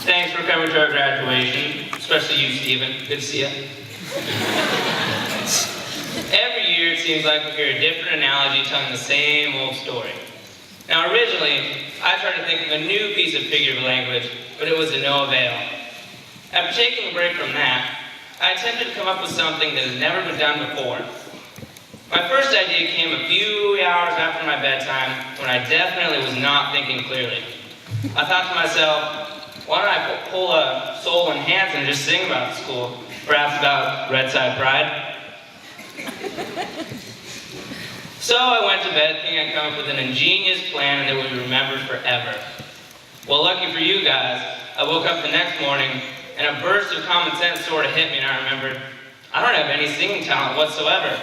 Thanks for coming to our graduation, especially you, Stephen. Good to see you. Every year it seems like we hear a different analogy telling the same old story. Now originally, I tried to think of a new piece of figurative language, but it was to no avail. After taking a break from that, I attempted to come up with something that has never been done before. My first idea came a few hours after my bedtime when I definitely was not thinking clearly. I thought to myself, why don't I pull a Soul and Hands and just sing about the school, perhaps about Red Side Pride? So I went to bed thinking I'd come up with an ingenious plan that would be remembered forever. Well, lucky for you guys, I woke up the next morning and a burst of common sense sort of hit me and I remembered, I don't have any singing talent whatsoever.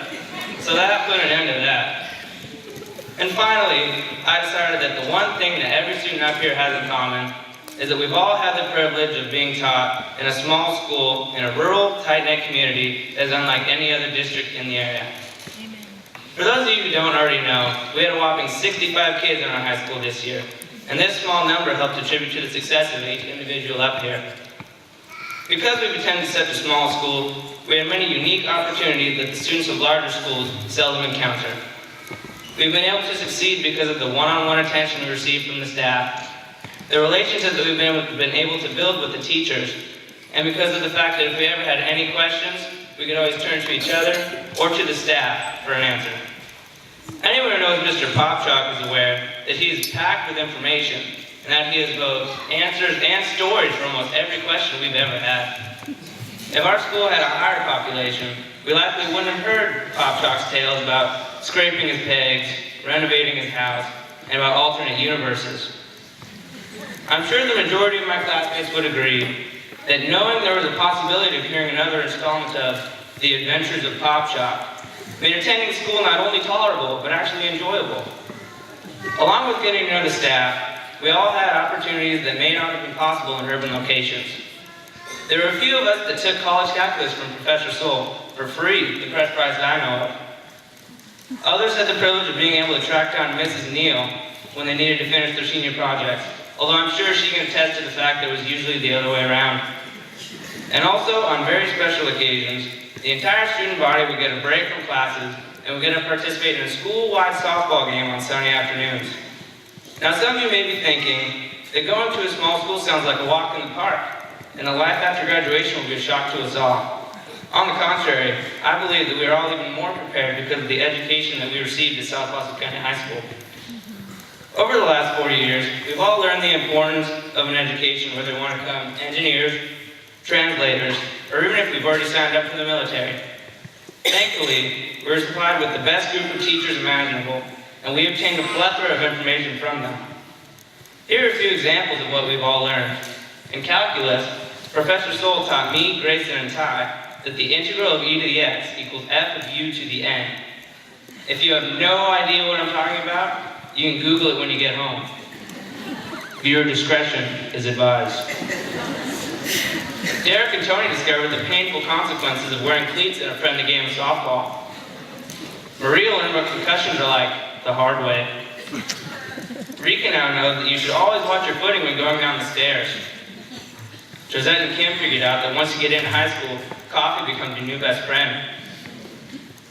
So that put an end to that. And finally, I decided that the one thing that every student up here has in common is that we've all had the privilege of being taught in a small school in a rural, tight-knit community that is unlike any other district in the area. Amen. For those of you who don't already know, we had a whopping 65 kids in our high school this year, and this small number helped contribute to the success of each individual up here. Because we've attended such a small school, we have many unique opportunities that the students of larger schools seldom encounter. We've been able to succeed because of the one-on-one attention we receive from the staff, the relationships that we've been able to build with the teachers, and because of the fact that if we ever had any questions, we could always turn to each other or to the staff for an answer. Anyone who knows Mr. Popchalk is aware that he is packed with information and that he has both answers and stories for almost every question we've ever had. If our school had a higher population, we likely wouldn't have heard Popchalk's tales about scraping his pegs, renovating his house, and about alternate universes. I'm sure the majority of my classmates would agree that knowing there was a possibility of hearing another installment of The Adventures of Popchalk made attending school not only tolerable, but actually enjoyable. Along with getting to know the staff, we all had opportunities that may not have been possible in urban locations. There were a few of us that took college calculus from Professor Soul for free, the best prize that I know of. Others had the privilege of being able to track down Mrs. Neal when they needed to finish their senior projects, although I'm sure she can attest to the fact that it was usually the other way around. And also, on very special occasions, the entire student body would get a break from classes and would get to participate in a school-wide softball game on Sunday afternoons. Now, some of you may be thinking that going to a small school sounds like a walk in the park, and a life after graduation will be a shock to us all. On the contrary, I believe that we are all even more prepared because of the education that we received at South Boston County High School. Over the last 40 years, we've all learned the importance of an education, whether we want to become engineers, translators, or even if we've already signed up for the military. Thankfully, we're supplied with the best group of teachers imaginable, and we obtained a plethora of information from them. Here are a few examples of what we've all learned. In calculus, Professor Soul taught me, Grayson, and Ty that the integral of e to the x equals f of u to the n. If you have no idea what I'm talking about, you can Google it when you get home. Viewer discretion is advised. Derek and Tony discovered the painful consequences of wearing cleats in a friendly game of softball. Maria learned what concussions are like the hard way. Rika now knows that you should always watch your footing when going down the stairs. Josette and Kim figured out that once you get into high school, coffee becomes your new best friend.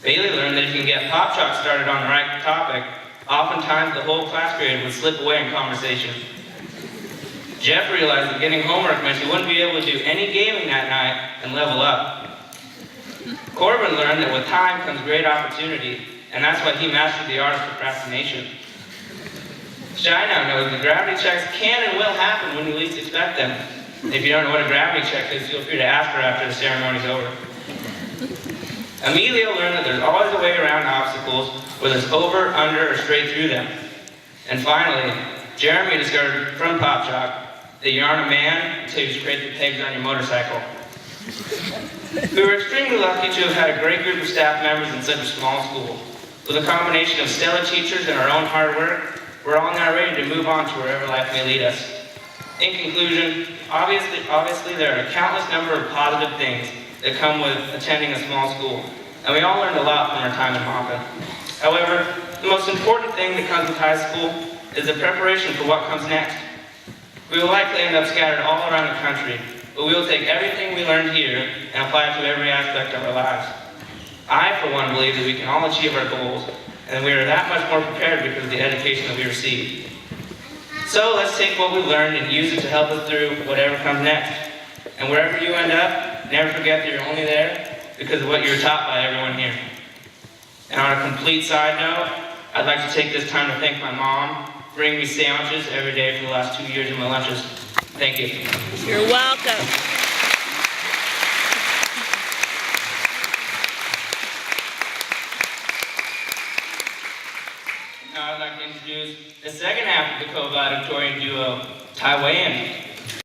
Bailey learned that if you can get Popchalk started on the right topic, oftentimes the whole class period would slip away in conversation. Jeff realized that getting homework meant he wouldn't be able to do any gaming that night and level up. Corbin learned that with time comes great opportunity, and that's why he mastered the art of procrastination. Shai now knows that gravity checks can and will happen when you least expect them. If you don't know what a gravity check is, feel free to ask her after the ceremony's over. Amelia learned that there's always a way around obstacles, whether it's over, under, or straight through them. And finally, Jeremy discovered from Popchalk that you aren't a man until you scrape the pegs on your motorcycle. We were extremely lucky to have had a great group of staff members in such a small school. With a combination of stellar teachers and our own hard work, we're all now ready to move on to wherever life may lead us. In conclusion, obviously there are a countless number of positive things that come with attending a small school, and we all learned a lot from our time in Maka. However, the most important thing that comes with high school is the preparation for what comes next. We will likely end up scattered all around the country, but we will take everything we learned here and apply it to every aspect of our lives. I, for one, believe that we can all achieve our goals, and we are that much more prepared because of the education that we received. So let's take what we learned and use it to help us through whatever comes next. And wherever you end up, never forget that you're only there because of what you were taught by everyone here. And on a complete side note, I'd like to take this time to thank my mom for bringing me sandwiches every day for the last 2 years of my lunches. Thank you. You're welcome. Now I'd like to introduce the second half of the co-valedictorian duo, Tai Wei.